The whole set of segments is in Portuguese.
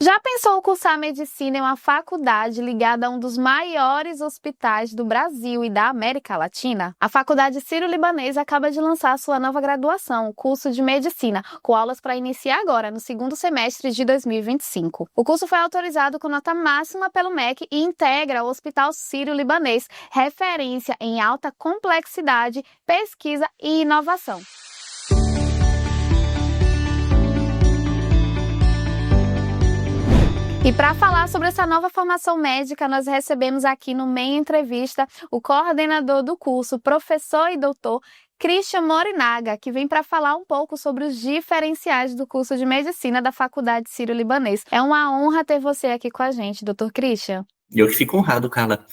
Já pensou cursar medicina em uma faculdade ligada a um dos maiores hospitais do Brasil e da América Latina? A Faculdade Sírio-Libanês acaba de lançar sua nova graduação, o curso de medicina, com aulas para iniciar agora, no segundo semestre de 2025. O curso foi autorizado com nota máxima pelo MEC e integra o Hospital Sírio-Libanês, referência em alta complexidade, pesquisa e inovação. E para falar sobre essa nova formação médica, nós recebemos aqui no Meio Entrevista o coordenador do curso, professor e doutor Christian Morinaga, que vem para falar um pouco sobre os diferenciais do curso de medicina da Faculdade Sírio-Libanês. É uma honra ter você aqui com a gente, doutor Christian. Eu que fico honrado, Carla.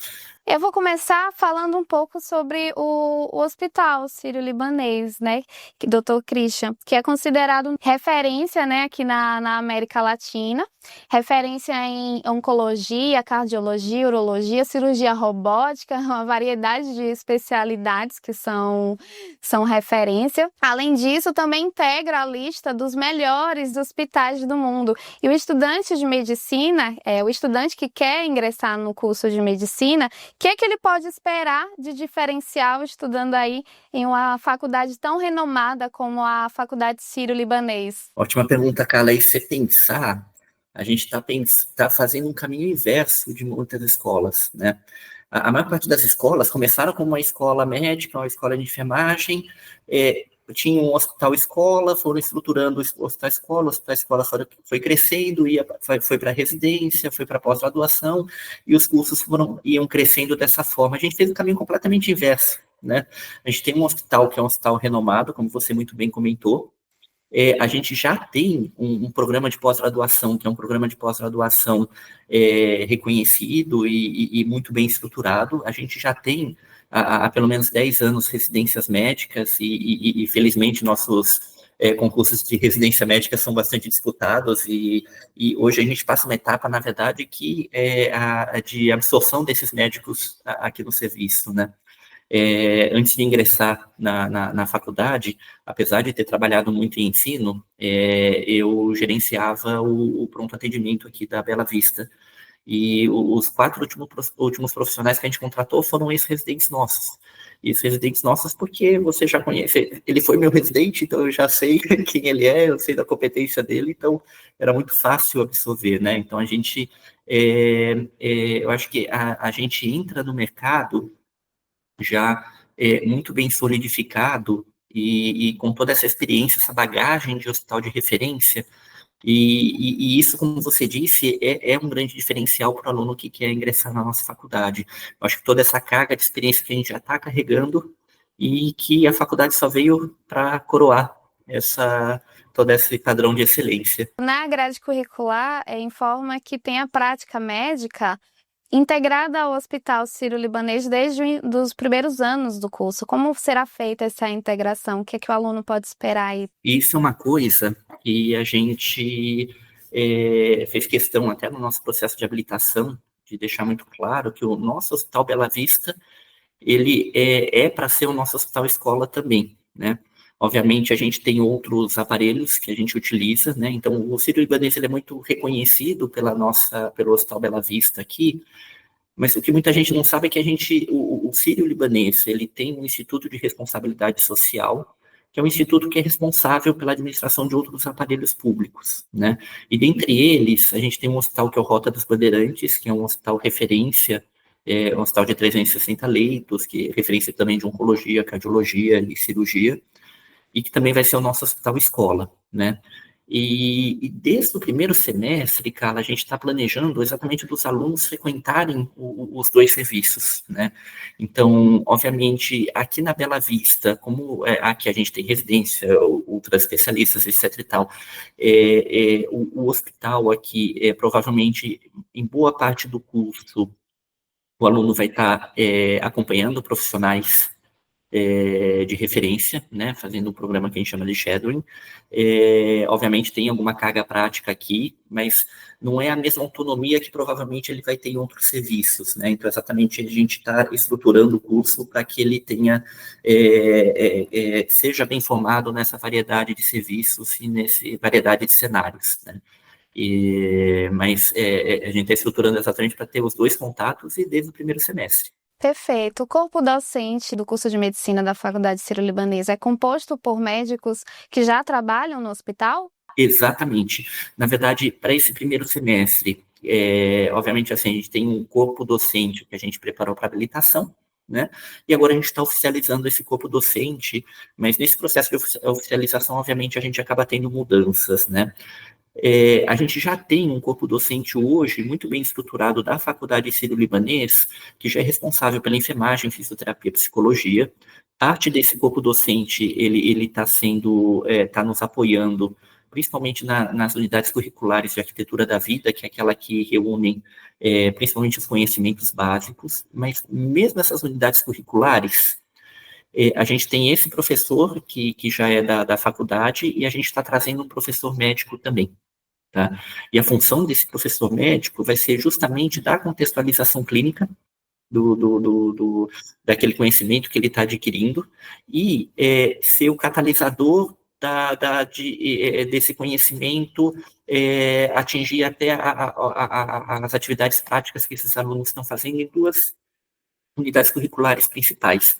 Eu vou começar falando um pouco sobre o Hospital Sírio-Libanês, né, Dr. Christian, que é considerado referência, né, aqui na América Latina, referência em oncologia, cardiologia, urologia, cirurgia robótica, uma variedade de especialidades que são referência. Além disso, também integra a lista dos melhores hospitais do mundo. E o estudante de medicina, o estudante que quer ingressar no curso de medicina, o que ele pode esperar de diferencial estudando aí em uma faculdade tão renomada como a Faculdade Sírio-Libanês? Ótima pergunta, Carla. E se você pensar, a gente tá fazendo um caminho inverso de muitas escolas, né? A maior parte das escolas começaram como uma escola médica, uma escola de enfermagem, tinha um hospital-escola, foram estruturando o hospital-escola foi crescendo, foi para residência, foi para pós-graduação, e os cursos iam crescendo dessa forma. A gente fez um caminho completamente inverso, né? A gente tem um hospital que é um hospital renomado, como você muito bem comentou. A gente já tem um programa de pós-graduação, que é um programa de pós-graduação reconhecido e muito bem estruturado. A gente já tem há pelo menos 10 anos residências médicas e felizmente nossos concursos de residência médica são bastante disputados e hoje a gente passa uma etapa, na verdade, que é a de absorção desses médicos aqui no serviço, né? Antes de ingressar na faculdade, apesar de ter trabalhado muito em ensino, eu gerenciava o pronto atendimento aqui da Bela Vista. E os 4 últimos profissionais que a gente contratou foram ex-residentes nossos. Ex-residentes nossos porque você já conhece, ele foi meu residente, então eu já sei quem ele é, eu sei da competência dele, então era muito fácil absorver, né? Então a gente, eu acho que a gente entra no mercado já muito bem solidificado e com toda essa experiência, essa bagagem de hospital de referência, e isso, como você disse, é um grande diferencial para o aluno que quer ingressar na nossa faculdade. Eu acho que toda essa carga de experiência que a gente já está carregando e que a faculdade só veio para coroar todo esse padrão de excelência. Na grade curricular, informa que tem a prática médica integrada ao Hospital Sírio-Libanês desde os primeiros anos do curso. Como será feita essa integração? O que é que o aluno pode esperar aí? Isso é uma coisa que a gente fez questão até no nosso processo de habilitação, de deixar muito claro que o nosso Hospital Bela Vista, ele para ser o nosso hospital escola também, né? Obviamente, a gente tem outros aparelhos que a gente utiliza, né? Então, o Sírio-Libanês ele é muito reconhecido pelo Hospital Bela Vista aqui, mas o que muita gente não sabe é que o Sírio-Libanês, ele tem um Instituto de Responsabilidade Social, que é um instituto que é responsável pela administração de outros aparelhos públicos, né? E dentre eles, a gente tem um hospital que é o Rota dos Bandeirantes, que é um hospital referência, um hospital de 360 leitos, que é referência também de oncologia, cardiologia e cirurgia, e que também vai ser o nosso hospital escola, né? E desde o primeiro semestre, Carla, a gente está planejando exatamente dos alunos frequentarem os 2 serviços, né? Então, obviamente, aqui na Bela Vista, como aqui a gente tem residência, outras especialistas, etc e tal, o hospital aqui, provavelmente, em boa parte do curso, o aluno vai estar acompanhando profissionais de referência, né, fazendo um programa que a gente chama de shadowing. Obviamente tem alguma carga prática aqui, mas não é a mesma autonomia que provavelmente ele vai ter em outros serviços, né? Então, exatamente, a gente está estruturando o curso para que ele tenha, seja bem formado nessa variedade de serviços e nessa variedade de cenários, né? Mas a gente está estruturando exatamente para ter os dois contatos e desde o primeiro semestre. Perfeito. O corpo docente do curso de medicina da Faculdade Sírio-Libanesa é composto por médicos que já trabalham no hospital? Exatamente. Na verdade, para esse primeiro semestre, obviamente, assim, a gente tem um corpo docente que a gente preparou para habilitação, né? E agora a gente está oficializando esse corpo docente, mas nesse processo de oficialização, obviamente, a gente acaba tendo mudanças, né? A gente já tem um corpo docente hoje muito bem estruturado da Faculdade Sírio-Libanês, que já é responsável pela enfermagem, fisioterapia e psicologia. Parte desse corpo docente, ele está nos apoiando, principalmente nas unidades curriculares de arquitetura da vida, que é aquela que reúnem principalmente os conhecimentos básicos, mas mesmo essas unidades curriculares, a gente tem esse professor que já é da faculdade e a gente está trazendo um professor médico também. Tá? E a função desse professor médico vai ser justamente dar contextualização clínica daquele conhecimento que ele está adquirindo e ser o catalisador desse conhecimento, atingir até as atividades práticas que esses alunos estão fazendo em duas unidades curriculares principais.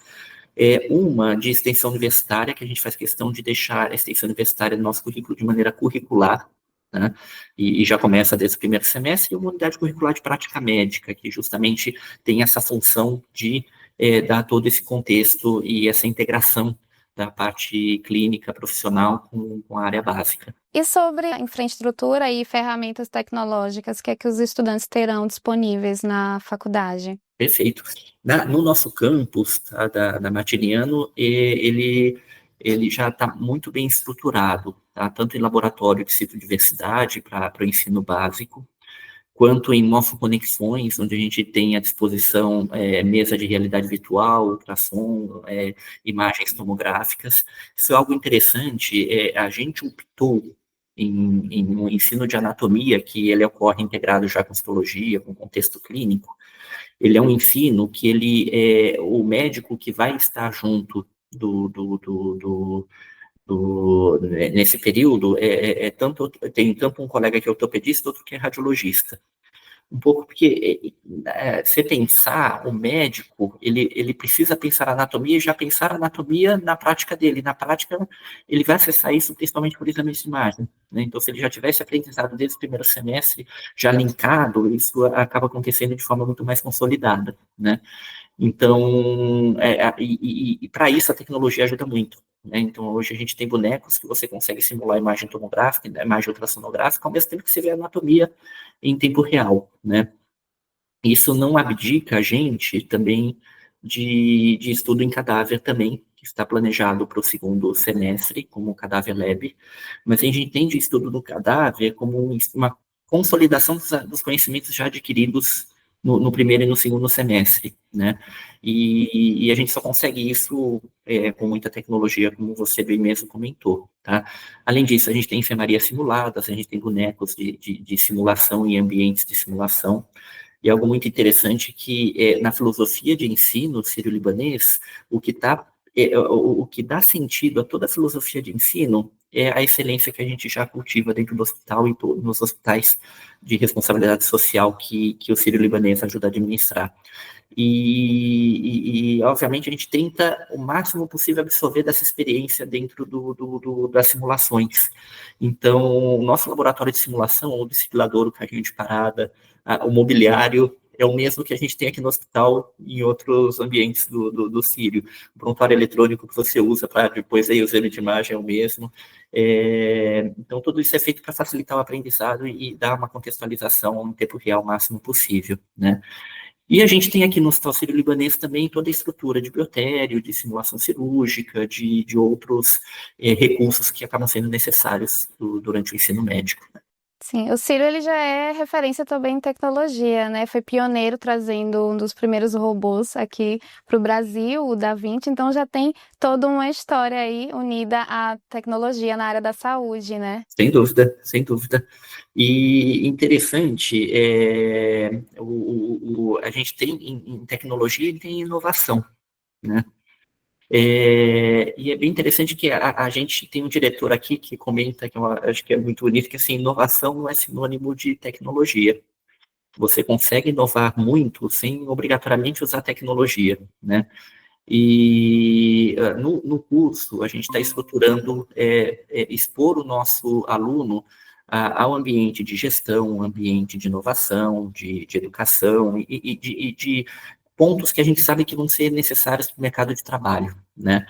Uma de extensão universitária, que a gente faz questão de deixar a extensão universitária no nosso currículo de maneira curricular, né? E já começa desde o primeiro semestre, e uma unidade curricular de prática médica, que justamente tem essa função de dar todo esse contexto e essa integração da parte clínica profissional com a área básica. E sobre a infraestrutura e ferramentas tecnológicas, o que é que os estudantes terão disponíveis na faculdade? Perfeito. No nosso campus, tá, da Martiniano, ele já está muito bem estruturado, tá? Tanto em laboratório de citodiversidade para o ensino básico, quanto em morfoconexões, onde a gente tem à disposição mesa de realidade virtual, ultrassom, imagens tomográficas. Isso é algo interessante. A gente optou em um ensino de anatomia, que ele ocorre integrado já com histologia, com contexto clínico. Ele é um ensino que o médico que vai estar junto nesse período, tem tanto um colega que é ortopedista, outro que é radiologista. Um pouco porque, você pensar, o médico, ele precisa pensar a anatomia e já pensar a anatomia na prática dele. Na prática, ele vai acessar isso principalmente por exames de imagem, né? Então, se ele já tivesse aprendizado desde o primeiro semestre, já linkado, isso acaba acontecendo de forma muito mais consolidada, né? Então, para isso a tecnologia ajuda muito, né? Então, hoje a gente tem bonecos que você consegue simular a imagem tomográfica, a imagem ultrassonográfica, ao mesmo tempo que você vê a anatomia em tempo real, né? Isso não abdica a gente também de estudo em cadáver também, que está planejado para o segundo semestre, como cadáver lab, mas a gente entende o estudo do cadáver como uma consolidação dos conhecimentos já adquiridos no primeiro e no segundo semestre, né? E a gente só consegue isso com muita tecnologia, como você bem mesmo comentou, tá? Além disso, a gente tem enfermaria simuladas, a gente tem bonecos de simulação e ambientes de simulação, e algo muito interessante que na filosofia de ensino sírio-libanês, o que dá sentido a toda a filosofia de ensino é a excelência que a gente já cultiva dentro do hospital e nos hospitais de responsabilidade social que o sírio-libanês ajuda a administrar. Obviamente, a gente tenta o máximo possível absorver dessa experiência dentro das simulações. Então, o nosso laboratório de simulação, o desfibrilador, o carrinho de parada, o mobiliário, é o mesmo que a gente tem aqui no hospital e em outros ambientes do Sírio. O prontuário eletrônico que você usa para depois aí o exame de imagem é o mesmo. Então, tudo isso é feito para facilitar o aprendizado e dar uma contextualização no tempo real o máximo possível, né? E a gente tem aqui no Hospital Sírio-Libanês também toda a estrutura de biotério, de simulação cirúrgica, de outros recursos que acabam sendo necessários durante o ensino médico. Sim, o Ciro ele já é referência também em tecnologia, né? Foi pioneiro trazendo um dos primeiros robôs aqui para o Brasil, o Da Vinci, então já tem toda uma história aí unida à tecnologia na área da saúde, né? Sem dúvida, sem dúvida. E interessante, a gente tem em tecnologia e tem inovação, né? E é bem interessante que a gente tem um diretor aqui que comenta, que eu acho que é muito bonito, que assim, inovação não é sinônimo de tecnologia. Você consegue inovar muito sem obrigatoriamente usar tecnologia, né? E no curso, a gente está estruturando, expor o nosso aluno ao ambiente de gestão, ambiente de inovação, de educação e de pontos que a gente sabe que vão ser necessários para o mercado de trabalho, né?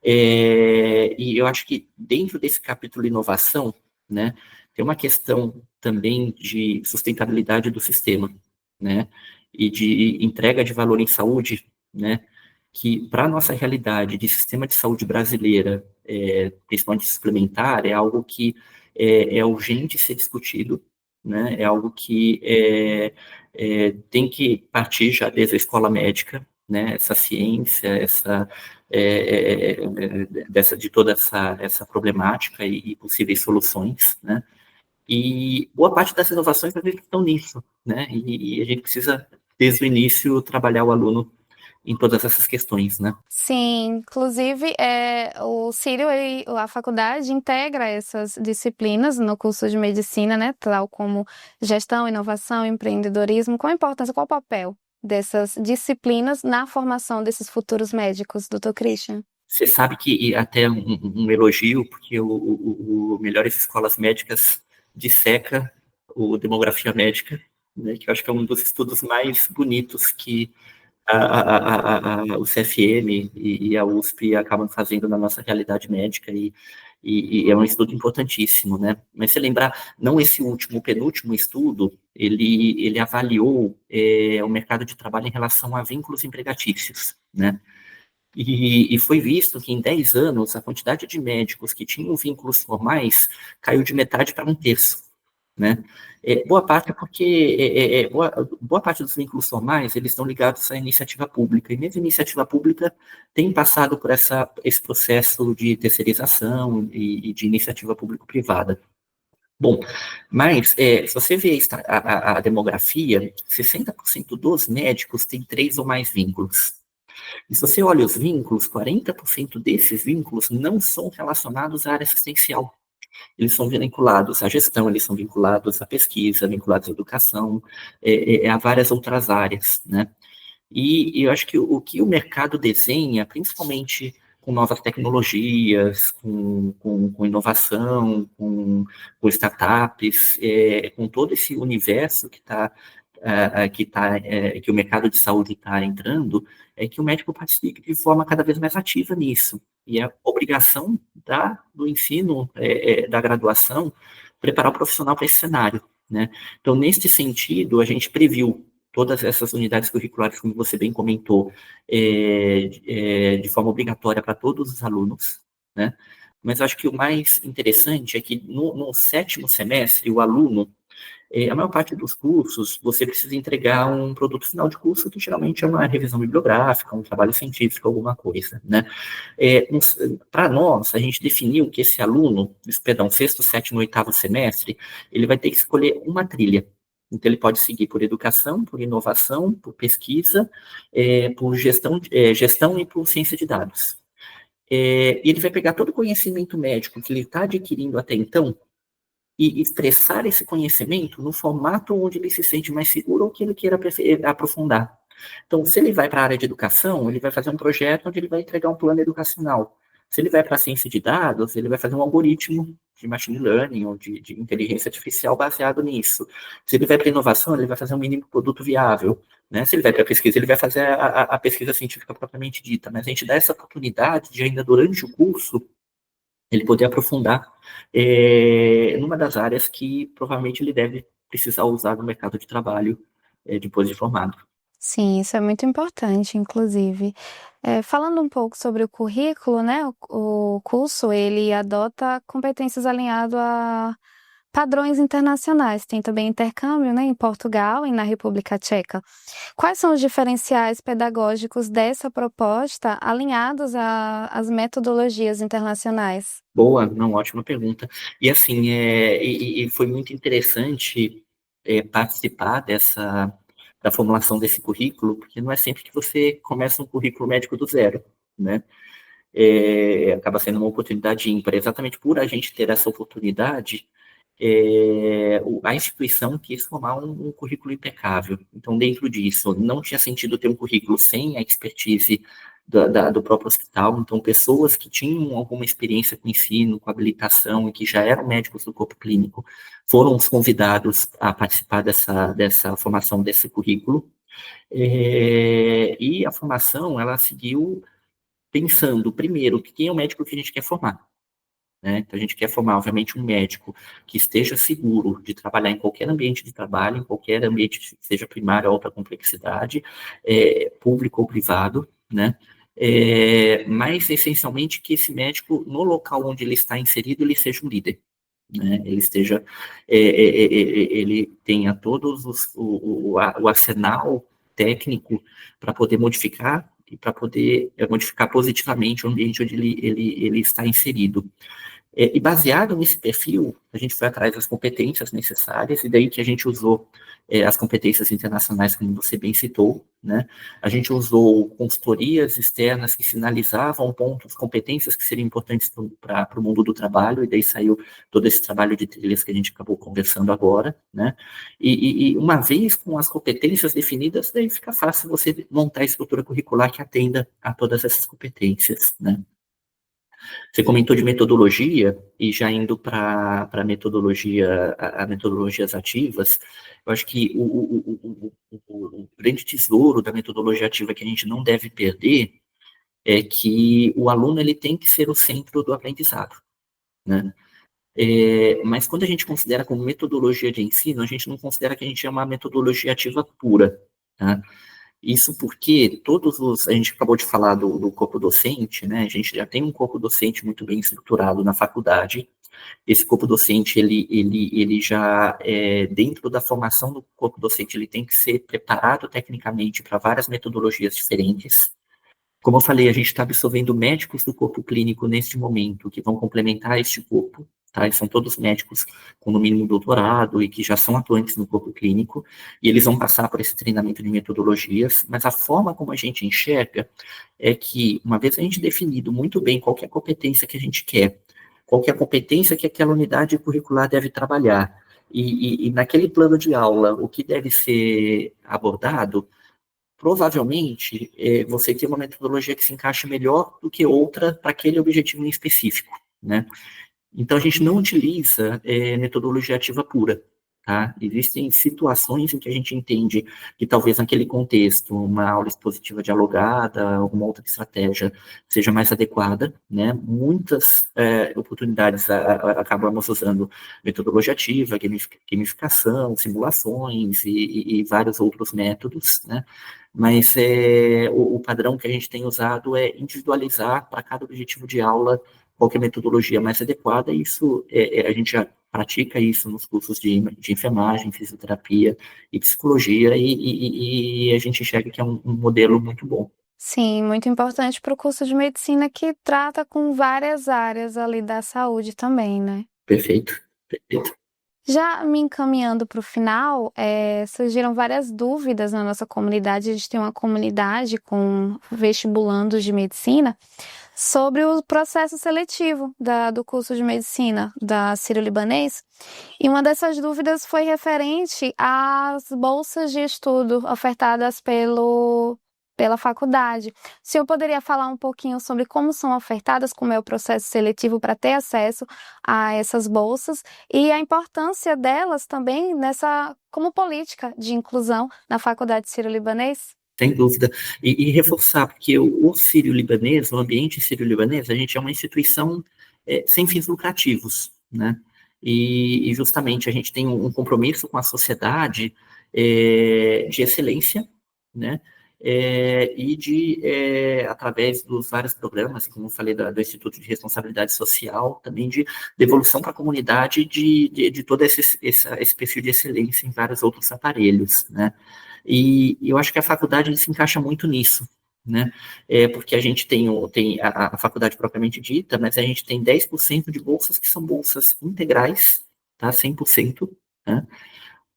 E eu acho que dentro desse capítulo inovação, né, tem uma questão também de sustentabilidade do sistema, né, e de entrega de valor em saúde, né, que para a nossa realidade de sistema de saúde brasileira, principalmente suplementar, é algo que é urgente ser discutido, né, é algo que tem que partir já desde a escola médica, né, essa ciência, de toda essa problemática e possíveis soluções, né, e boa parte das inovações às vezes estão nisso, né, e a gente precisa, desde o início, trabalhar o aluno em todas essas questões, né. Sim, inclusive o Círio, a faculdade integra essas disciplinas no curso de medicina, né, tal como gestão, inovação, empreendedorismo. Qual a importância, qual o papel dessas disciplinas na formação desses futuros médicos, doutor Christian? Você sabe que, e até um elogio, porque o Melhores Escolas Médicas disseca o Demografia Médica, né, que eu acho que é um dos estudos mais bonitos que o CFM e a USP acabam fazendo na nossa realidade médica, e é um estudo importantíssimo, né? Mas se lembrar, não esse último, o penúltimo estudo, ele avaliou o mercado de trabalho em relação a vínculos empregatícios, né? E foi visto que em 10 anos a quantidade de médicos que tinham vínculos formais caiu de metade para um terço, né? Boa parte é porque boa parte dos vínculos formais eles estão ligados à iniciativa pública, e mesmo a iniciativa pública tem passado por esse processo de terceirização e de iniciativa público-privada. Bom, mas se você vê a demografia, 60% dos médicos têm 3 ou mais vínculos. E se você olha os vínculos, 40% desses vínculos não são relacionados à área assistencial. Eles são vinculados à gestão, eles são vinculados à pesquisa, vinculados à educação, a várias outras áreas, né? E eu acho que o que o mercado desenha, principalmente com novas tecnologias, com inovação, com startups, com todo esse universo que o mercado de saúde está entrando, é que o médico participe de forma cada vez mais ativa nisso. E a obrigação do ensino, da graduação, preparar o profissional para esse cenário, né? Então, neste sentido, a gente previu todas essas unidades curriculares, como você bem comentou, de forma obrigatória para todos os alunos, né? Mas acho que o mais interessante é que no sétimo semestre, o aluno, a maior parte dos cursos, você precisa entregar um produto final de curso, que geralmente é uma revisão bibliográfica, um trabalho científico, alguma coisa, né? Para nós, a gente definiu que esse aluno, perdão, sexto, sétimo, oitavo semestre, ele vai ter que escolher uma trilha. Então, ele pode seguir por educação, por inovação, por pesquisa, por gestão e por ciência de dados. E ele vai pegar todo o conhecimento médico que ele está adquirindo até então e expressar esse conhecimento no formato onde ele se sente mais seguro ou que ele queira aprofundar. Então, se ele vai para a área de educação, ele vai fazer um projeto onde ele vai entregar um plano educacional. Se ele vai para a ciência de dados, ele vai fazer um algoritmo de machine learning ou de inteligência artificial baseado nisso. Se ele vai para a inovação, ele vai fazer um mínimo produto viável. Né? Se ele vai para a pesquisa, ele vai fazer a pesquisa científica propriamente dita. Mas a gente dá essa oportunidade de, ainda durante o curso, ele poder aprofundar numa das áreas que provavelmente ele deve precisar usar no mercado de trabalho depois de formado. Sim, isso é muito importante, inclusive. Falando um pouco sobre o currículo, né? O curso, ele adota competências alinhado a padrões internacionais. Tem também intercâmbio, né, em Portugal e na República Tcheca. Quais são os diferenciais pedagógicos dessa proposta alinhados às metodologias internacionais? Boa, não, ótima pergunta. E assim, e foi muito interessante participar da formulação desse currículo, porque não é sempre que você começa um currículo médico do zero, né? acaba sendo uma oportunidade ímpar, exatamente por a gente ter essa oportunidade, a instituição quis formar um currículo impecável. Então, dentro disso, não tinha sentido ter um currículo sem a expertise do próprio hospital. Então, pessoas que tinham alguma experiência com ensino, com habilitação e que já eram médicos do corpo clínico foram os convidados a participar dessa formação desse currículo. E a formação, ela seguiu pensando, primeiro, quem é o médico que a gente quer formar. Né? Então, a gente quer formar, obviamente, um médico que esteja seguro de trabalhar em qualquer ambiente de trabalho, em qualquer ambiente, seja primário ou alta complexidade, público ou privado, né? Mas, essencialmente, que esse médico, no local onde ele está inserido, ele seja um líder. Né? Ele esteja, ele tenha todos o arsenal técnico para poder modificar e para poder modificar positivamente o ambiente onde ele está inserido. E baseado nesse perfil, a gente foi atrás das competências necessárias, e daí que a gente usou as competências internacionais, como você bem citou, né? A gente usou consultorias externas que sinalizavam pontos, competências que seriam importantes para o mundo do trabalho, e daí saiu todo esse trabalho de trilhas que a gente acabou conversando agora, né? E uma vez com as competências definidas, daí fica fácil você montar a estrutura curricular que atenda a todas essas competências, né? Você comentou de metodologia, e já indo para a metodologias ativas, eu acho que o grande tesouro da metodologia ativa que a gente não deve perder é que o aluno ele tem que ser o centro do aprendizado, né? Mas quando a gente considera como metodologia de ensino, a gente não considera que a gente é uma metodologia ativa pura, tá? Isso porque a gente acabou de falar do corpo docente, né? A gente já tem um corpo docente muito bem estruturado na faculdade. Esse corpo docente, ele já, dentro da formação do corpo docente, ele tem que ser preparado tecnicamente para várias metodologias diferentes. Como eu falei, a gente está absorvendo médicos do corpo clínico neste momento, que vão complementar este corpo, tá? Eles são todos médicos com no mínimo doutorado e que já são atuantes no corpo clínico, e eles vão passar por esse treinamento de metodologias, mas a forma como a gente enxerga é que, uma vez a gente definido muito bem qual que é a competência que a gente quer, qual que é a competência que aquela unidade curricular deve trabalhar, e naquele plano de aula, o que deve ser abordado, provavelmente você tem uma metodologia que se encaixa melhor do que outra para aquele objetivo em específico, né? Então, a gente não utiliza metodologia ativa pura, tá? Existem situações em que a gente entende que talvez naquele contexto uma aula expositiva dialogada, alguma outra estratégia seja mais adequada, né? Muitas oportunidades acabamos usando metodologia ativa, gamificação, simulações e vários outros métodos, né? Mas o padrão que a gente tem usado é individualizar para cada objetivo de aula qual que é a metodologia mais adequada, e isso a gente já pratica isso nos cursos de enfermagem, fisioterapia e psicologia, e a gente enxerga que é um modelo muito bom. Sim, muito importante para o curso de medicina que trata com várias áreas ali da saúde também, né? Perfeito, perfeito. Já me encaminhando para o final, surgiram várias dúvidas na nossa comunidade. A gente tem uma comunidade com vestibulandos de medicina sobre o processo seletivo do curso de medicina da Sírio-Libanês. E uma dessas dúvidas foi referente às bolsas de estudo ofertadas pela faculdade. O senhor poderia falar um pouquinho sobre como são ofertadas, como é o processo seletivo para ter acesso a essas bolsas e a importância delas também como política de inclusão na Faculdade Sírio-Libanês? Sem dúvida. E reforçar, porque o Sírio-Libanês, o ambiente Sírio-Libanês, a gente é uma instituição sem fins lucrativos, né? E justamente a gente tem um compromisso com a sociedade de excelência, né? Através dos vários programas, como eu falei, do Instituto de Responsabilidade Social, também de devolução para a comunidade de todo esse perfil de excelência em vários outros aparelhos, né? E eu acho que a faculdade se encaixa muito nisso, né? Porque a gente tem a faculdade propriamente dita, mas a gente tem 10% de bolsas que são bolsas integrais, tá? 100%, né?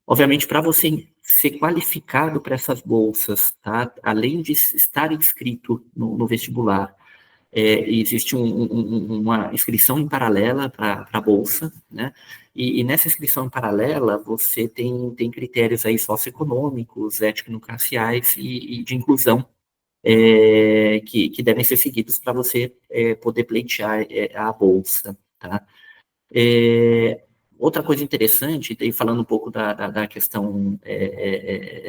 Obviamente, para você ser qualificado para essas bolsas, tá? Além de estar inscrito no vestibular, existe uma inscrição em paralela para a Bolsa, né? E nessa inscrição em paralela, você tem critérios aí socioeconômicos, étnico-raciais e de inclusão que devem ser seguidos para você poder pleitear a Bolsa, tá? Outra coisa interessante, e falando um pouco da questão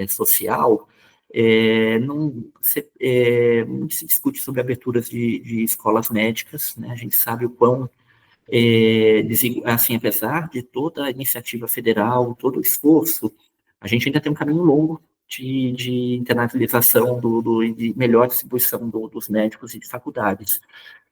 social, muito se discute sobre aberturas de escolas médicas, né? A gente sabe o quão, assim, apesar de toda a iniciativa federal, todo o esforço, a gente ainda tem um caminho longo de internalização de melhor distribuição dos médicos e de faculdades.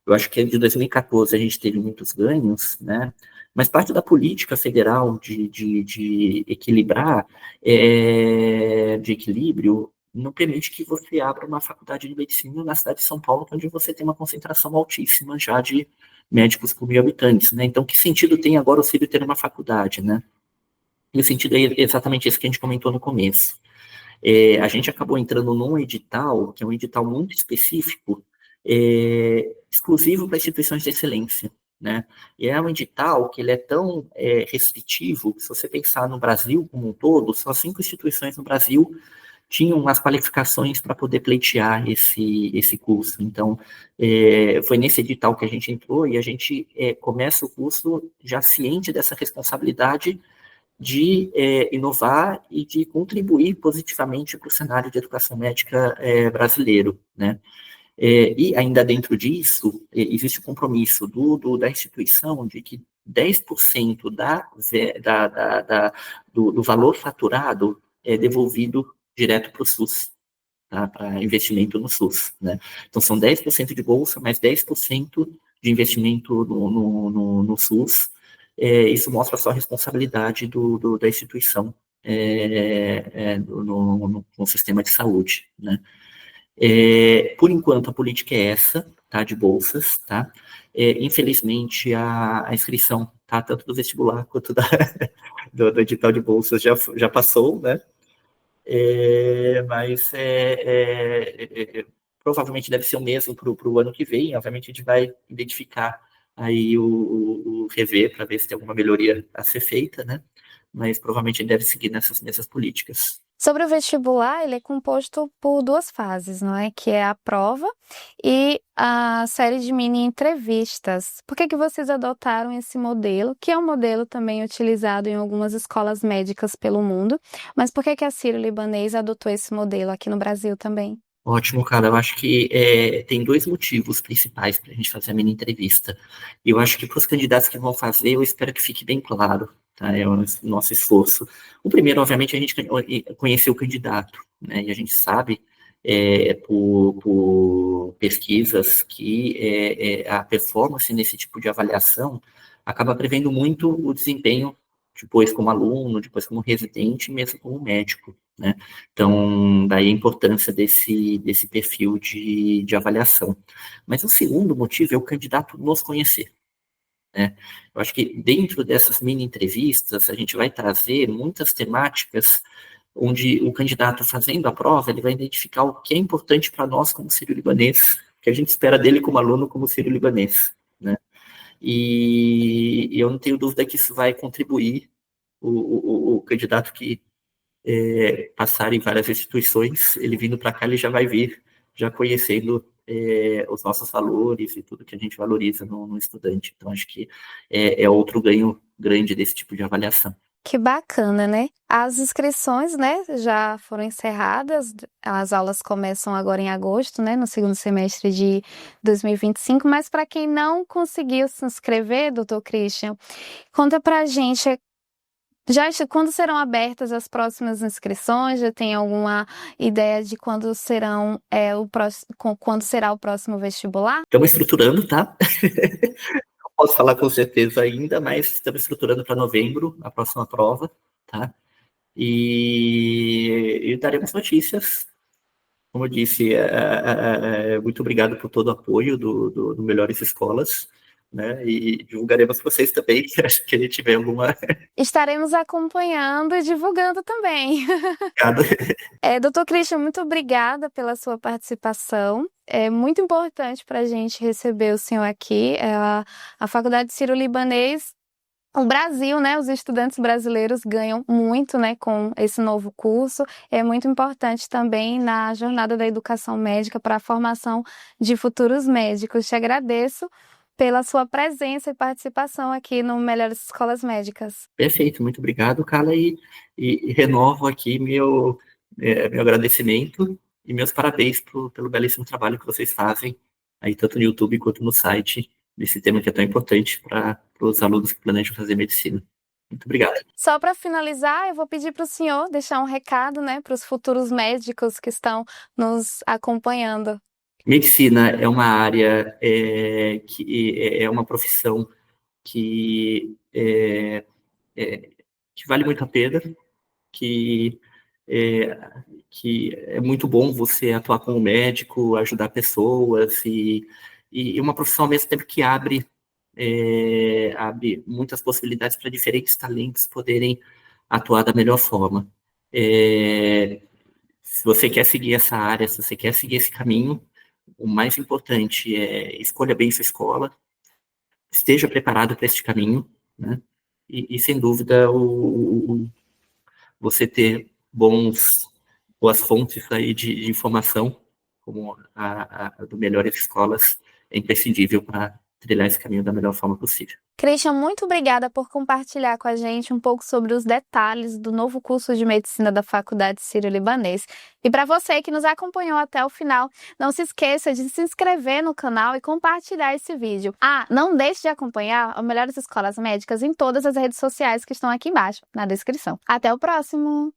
Eu acho que de 2014 a gente teve muitos ganhos, né? Mas parte da política federal de equilibrar, de equilíbrio, não permite que você abra uma faculdade de medicina na cidade de São Paulo, onde você tem uma concentração altíssima já de médicos por 1.000 habitantes, né? Então, que sentido tem agora o Círio ter uma faculdade, né? E o sentido é exatamente esse que a gente comentou no começo. A gente acabou entrando num edital, que é um edital muito específico, exclusivo para instituições de excelência, né? E é um edital que ele é tão restritivo, que se você pensar no Brasil como um todo, só 5 instituições no Brasil tinham as qualificações para poder pleitear esse curso. Então, foi nesse edital que a gente entrou e a gente começa o curso já ciente dessa responsabilidade de inovar e de contribuir positivamente para o cenário de educação médica brasileiro, né? E ainda dentro disso, existe o compromisso da instituição de que 10% do valor faturado é devolvido direto para o SUS, tá? Para investimento no SUS, né? Então, são 10% de bolsa, mais 10% de investimento no SUS. Isso mostra só a responsabilidade da instituição no sistema de saúde, né? Por enquanto, a política é essa, tá, de bolsas, tá? Infelizmente, a inscrição, tá, tanto do vestibular quanto do edital de bolsas já passou, né? Mas provavelmente deve ser o mesmo para o ano que vem. Obviamente, a gente vai identificar aí o rever para ver se tem alguma melhoria a ser feita, né? Mas provavelmente ele deve seguir nessas políticas. Sobre o vestibular, ele é composto por 2 fases, não é? Que é a prova e a série de mini entrevistas. Por que vocês adotaram esse modelo, que é um modelo também utilizado em algumas escolas médicas pelo mundo, mas por que a Sírio-Libanês adotou esse modelo aqui no Brasil também? Ótimo, cara. Eu acho que tem 2 motivos principais para a gente fazer a mini entrevista. E eu acho que para os candidatos que vão fazer, eu espero que fique bem claro, tá? É o nosso esforço. O primeiro, obviamente, a gente conhecer o candidato, né? E a gente sabe, por pesquisas, que a performance nesse tipo de avaliação acaba prevendo muito o desempenho depois como aluno, depois como residente, mesmo como médico, né? Então, daí a importância desse perfil de avaliação. Mas o segundo motivo é o candidato nos conhecer, né? Eu acho que dentro dessas mini entrevistas, a gente vai trazer muitas temáticas onde o candidato fazendo a prova, ele vai identificar o que é importante para nós como sírio-libanês, que a gente espera dele como aluno, como sírio-libanês, né? E eu não tenho dúvida que isso vai contribuir o candidato que passar em várias instituições, ele vindo para cá, ele já vai vir já conhecendo os nossos valores e tudo que a gente valoriza no estudante. Então, acho que é outro ganho grande desse tipo de avaliação. Que bacana, né? As inscrições, né, já foram encerradas. As aulas começam agora em agosto, né, no segundo semestre de 2025. Mas para quem não conseguiu se inscrever, doutor Christian, conta pra gente, quando serão abertas as próximas inscrições? Já tem alguma ideia de quando quando será o próximo vestibular? Estamos estruturando, tá? Não posso falar com certeza ainda, mas estamos estruturando para novembro, a próxima prova, tá? E daremos notícias. Como eu disse, muito obrigado por todo o apoio do Melhores Escolas. né? E divulgaremos para vocês também, acho que a gente tiver alguma. Estaremos acompanhando e divulgando também. Doutor Christian, muito obrigada pela sua participação. É muito importante para a gente receber o senhor aqui. A Faculdade Sírio-Libanês, o Brasil, né? Os estudantes brasileiros ganham muito, né, com esse novo curso. É muito importante também na jornada da educação médica para a formação de futuros médicos. Te agradeço pela sua presença e participação aqui no Melhores Escolas Médicas. Perfeito, muito obrigado, Carla, e renovo aqui meu agradecimento e meus parabéns pelo belíssimo trabalho que vocês fazem, aí tanto no YouTube quanto no site, nesse tema que é tão importante para os alunos que planejam fazer medicina. Muito obrigado. Só para finalizar, eu vou pedir para o senhor deixar um recado, né, para os futuros médicos que estão nos acompanhando. Medicina é uma área que é uma profissão que, que vale muito a pena, que é, que é muito bom você atuar como médico, ajudar pessoas e uma profissão ao mesmo tempo que abre muitas possibilidades para diferentes talentos poderem atuar da melhor forma. Se você quer seguir essa área, se você quer seguir esse caminho, o mais importante é escolha bem sua escola, esteja preparado para este caminho, né? E sem dúvida, você ter boas fontes aí de informação, como a do Melhores Escolas, é imprescindível para trilhar esse caminho da melhor forma possível. Christian, muito obrigada por compartilhar com a gente um pouco sobre os detalhes do novo curso de medicina da Faculdade Sírio-Libanês. E para você que nos acompanhou até o final, não se esqueça de se inscrever no canal e compartilhar esse vídeo. Não deixe de acompanhar as Melhores Escolas Médicas em todas as redes sociais que estão aqui embaixo, na descrição. Até o próximo!